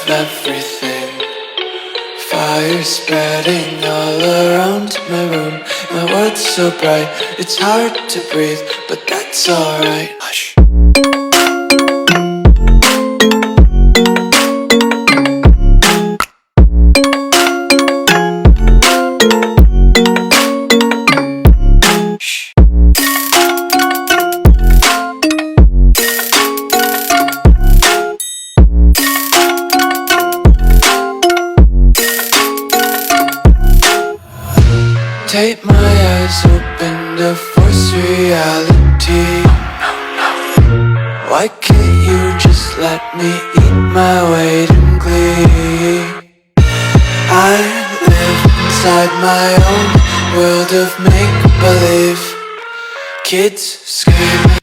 of everything. Fire spreading all around my room. My world's so bright, it's hard to breathe, but that's alright. Hush. Tape my eyes open to force reality. Why can't you just let me eat my weight in glee? I live inside my own world of make-believe. Kids screaming